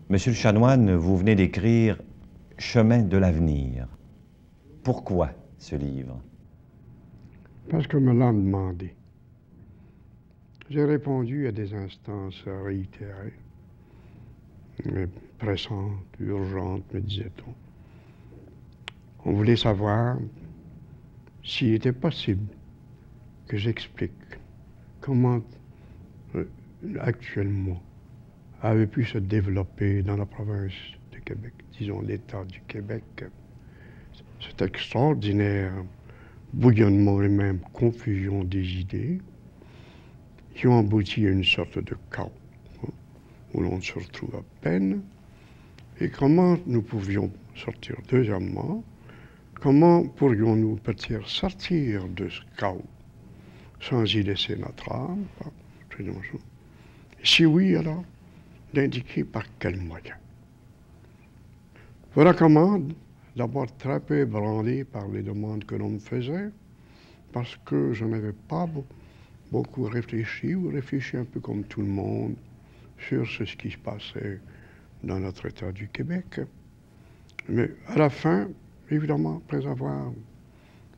Monsieur le chanoine, vous venez d'écrire « Chemin de l'avenir ». Pourquoi ce livre? Parce que me l'ont demandé. J'ai répondu à des instances réitérées, mais pressantes, urgentes, me disait-on. On voulait savoir s'il était possible que j'explique comment actuellement avait pu se développer dans la province de Québec, disons l'État du Québec, cet extraordinaire bouillonnement et même confusion des idées qui ont abouti à une sorte de chaos où l'on se retrouve à peine, et comment nous pouvions sortir. Deuxièmement, comment pourrions-nous peut-être sortir de ce chaos sans y laisser notre âme? Si oui, alors, d'indiquer par quels moyens. Voilà comment, d'abord très peu ébranlé par les demandes que l'on me faisait, parce que je n'avais pas beaucoup réfléchi, ou réfléchi un peu comme tout le monde, sur ce qui se passait dans notre État du Québec. Mais à la fin, évidemment, après avoir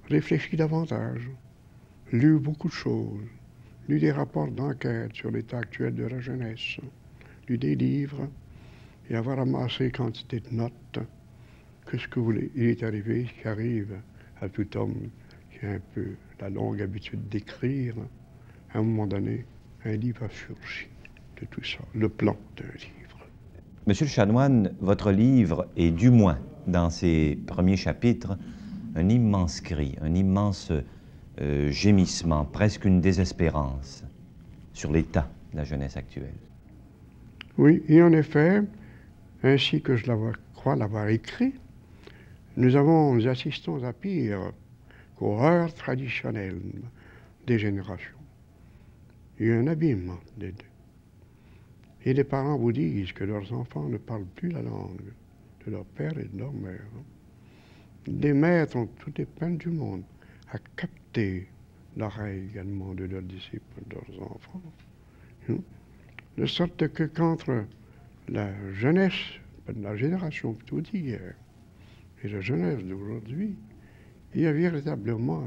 réfléchi davantage, lu beaucoup de choses, lu des rapports d'enquête sur l'état actuel de la jeunesse, lu des livres, et avoir amassé quantité de notes, que ce que vous voulez, il est arrivé ce qui arrive à tout homme qui a un peu la longue habitude d'écrire. À un moment donné, un livre a surgi de tout ça, le plan d'un livre. Monsieur le chanoine, votre livre est, du moins dans ses premiers chapitres, un immense cri, un immense gémissement, presque une désespérance sur l'état de la jeunesse actuelle. Oui, et en effet, ainsi que je crois l'avoir écrit, nous assistons à pire qu'aux erreurs traditionnelles des générations. Il y a un abîme des deux. Et les parents vous disent que leurs enfants ne parlent plus la langue de leur père et de leur mère. Les maîtres ont toutes les peines du monde à capter l'oreille également de leurs disciples, de leurs enfants. De sorte que qu'entre la jeunesse, la génération plutôt d'hier, et la jeunesse d'aujourd'hui, il y a véritablement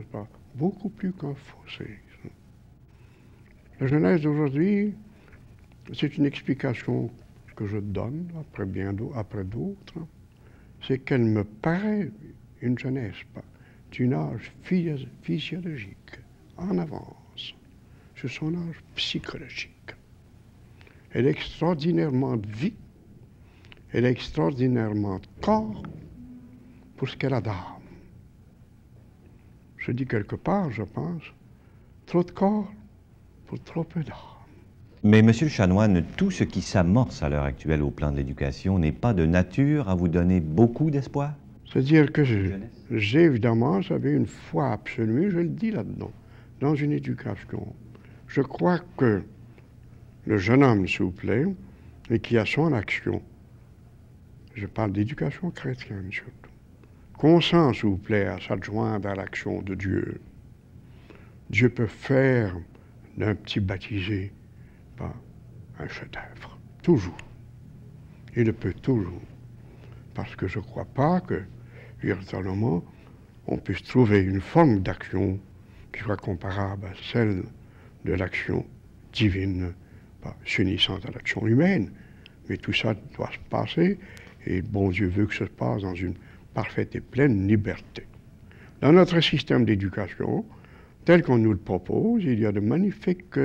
beaucoup plus qu'un fossé. La jeunesse d'aujourd'hui, c'est une explication que je donne après d'autres, c'est qu'elle me paraît une jeunesse d'un âge physiologique en avance sur son âge psychologique. Elle est extraordinairement de vie, elle est extraordinairement de corps pour ce qu'elle a d'âme. Je dis quelque part, je pense, trop de corps pour trop peu d'âme. Mais, monsieur le chanoine, tout ce qui s'amorce à l'heure actuelle au plan de l'éducation n'est pas de nature à vous donner beaucoup d'espoir? C'est-à-dire que j'ai évidemment, j'avais une foi absolue, je le dis là-dedans, dans une éducation. Je crois que le jeune homme, s'il vous plaît, et qui a son action, je parle d'éducation chrétienne surtout, consent, s'il vous plaît, à s'adjoindre à l'action de Dieu. Dieu peut faire d'un petit baptisé un chef-d'œuvre, toujours. Il le peut toujours. Parce que je ne crois pas que, véritablement, on puisse trouver une forme d'action qui soit comparable à celle de l'action divine, s'unissant à l'action humaine. Mais tout ça doit se passer, et bon Dieu veut que ça se passe dans une parfaite et pleine liberté. Dans notre système d'éducation, tel qu'on nous le propose, il y a de magnifiques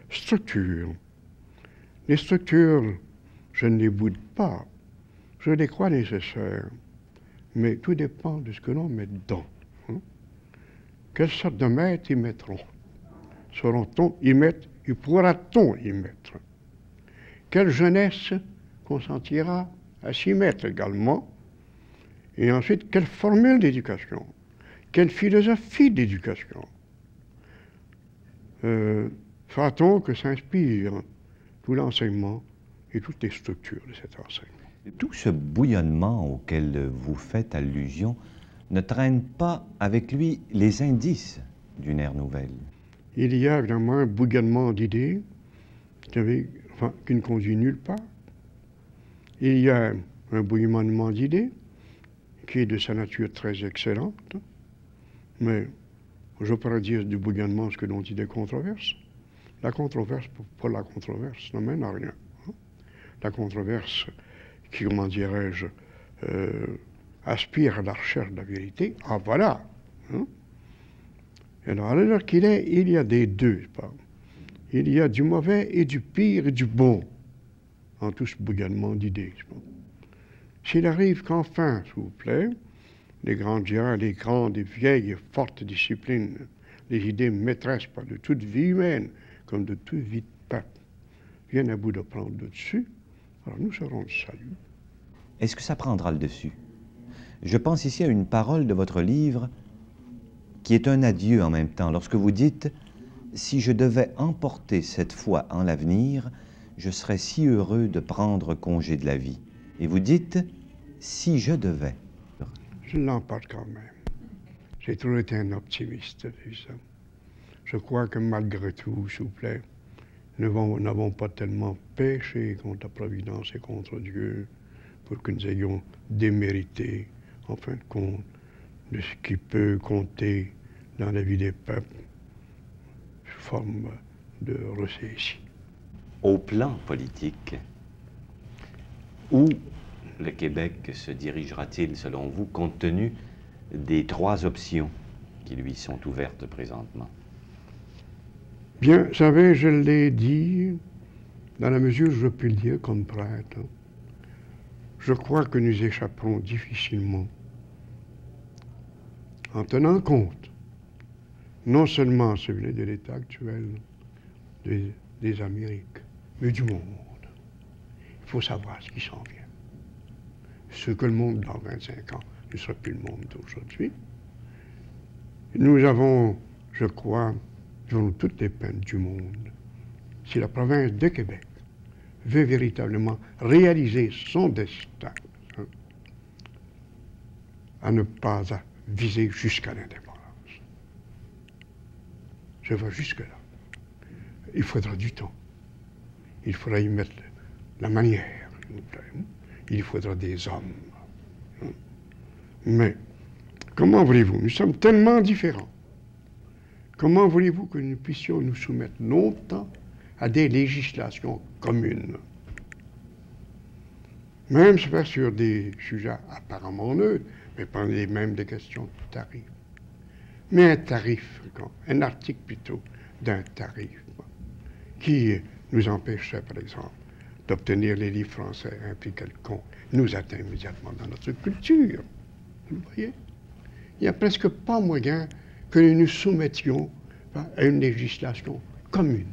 structures. Les structures, je ne les boude pas, je les crois nécessaires, mais tout dépend de ce que l'on met dedans. Quelle sorte de maîtres y mettront? Sauront-on y mettre et pourra-t-on y mettre? Quelle jeunesse consentira à s'y mettre également? Et ensuite, quelle formule d'éducation? Quelle philosophie d'éducation fera-t-on que s'inspire tout l'enseignement et toutes les structures de cet enseignement? Tout ce bouillonnement auquel vous faites allusion ne traîne pas avec lui les indices d'une ère nouvelle? Il y a évidemment un bouillonnement d'idées qui ne conduit nulle part. il y a un bouillonnement d'idées qui est de sa nature très excellente, mais je pourrais dire du bouillonnement ce que l'on dit des controverses. La controverse, pour la controverse, n'amène à rien. La controverse qui, comment dirais-je, aspire à la recherche de la vérité, ah voilà. Alors, à l'heure qu'il est, il y a des deux. Il y a du mauvais et du pire et du bon en tout ce bouillonnement d'idées. S'il arrive qu'enfin, s'il vous plaît, les grandes et vieilles et fortes disciplines, les idées maîtresses pas de toute vie humaine, comme de toute vie de peuple, viennent à bout de prendre le dessus, alors nous serons le salut. Est-ce que ça prendra le dessus? Je pense ici à une parole de votre livre qui est un adieu en même temps. Lorsque vous dites « Si je devais emporter cette foi en l'avenir, je serais si heureux de prendre congé de la vie. » Et vous dites « Si je devais. » Je l'emporte quand même. J'ai toujours été un optimiste, ça. Je crois que malgré tout, s'il vous plaît, nous n'avons pas tellement péché contre la Providence et contre Dieu pour que nous ayons démérité, en fin de compte, de ce qui peut compter dans la vie des peuples sous forme de ressaisie. Au plan politique, où le Québec se dirigera-t-il, selon vous, compte tenu des trois options qui lui sont ouvertes présentement? Bien, vous savez, je l'ai dit, dans la mesure où je peux le dire comme prêtre, je crois que nous échapperons difficilement en tenant compte non seulement celui de l'état actuel des Amériques, mais du monde. Il faut savoir ce qui s'en vient. Ce que le monde dans 25 ans ne sera plus le monde d'aujourd'hui. Nous avons, je crois, nous toutes les peines du monde. Si la province de Québec veut véritablement réaliser son destin, à ne pas viser jusqu'à l'indépendance. Je vais jusque-là. Il faudra du temps. Il faudra y mettre la manière, s'il vous plaît. Il faudra des hommes. Mais, comment voulez-vous? Nous sommes tellement différents. Comment voulez-vous que nous puissions nous soumettre longtemps à des législations communes? Même sur des sujets apparemment neutres, mais pas même des questions de tarif. Mais un tarif, un article plutôt d'un tarif, qui nous empêcherait, par exemple, d'obtenir les livres français à un prix quelconque, nous atteint immédiatement dans notre culture. Vous voyez? Il n'y a presque pas moyen que nous nous soumettions à une législation commune.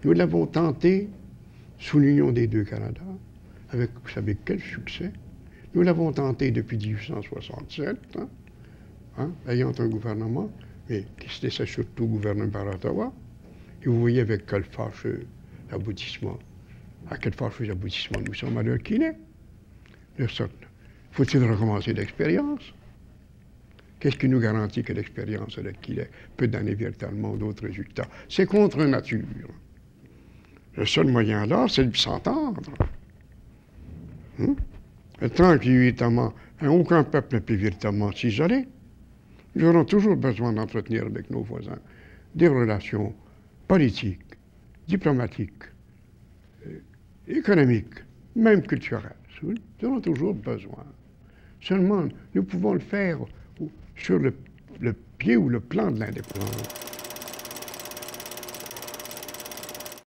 Nous l'avons tenté sous l'Union des deux Canada, avec, vous savez, quel succès. Nous l'avons tenté depuis 1867, ayant un gouvernement, mais qui se laissait surtout gouverner par Ottawa. Et vous voyez avec quel fâcheux aboutissement, à quel fâcheux aboutissement nous sommes à l'heure qu'il est. De sorte, faut-il recommencer l'expérience? Qu'est-ce qui nous garantit que l'expérience à l'heure qu'il est peut donner véritablement d'autres résultats? C'est contre nature. Le seul moyen alors, c'est de s'entendre. Tant qu'évidemment, aucun peuple ne peut véritablement s'isoler, nous aurons toujours besoin d'entretenir avec nos voisins des relations politiques, diplomatiques, économiques, même culturelles. Nous aurons toujours besoin. Seulement, nous pouvons le faire sur le pied ou le plan de l'indépendance.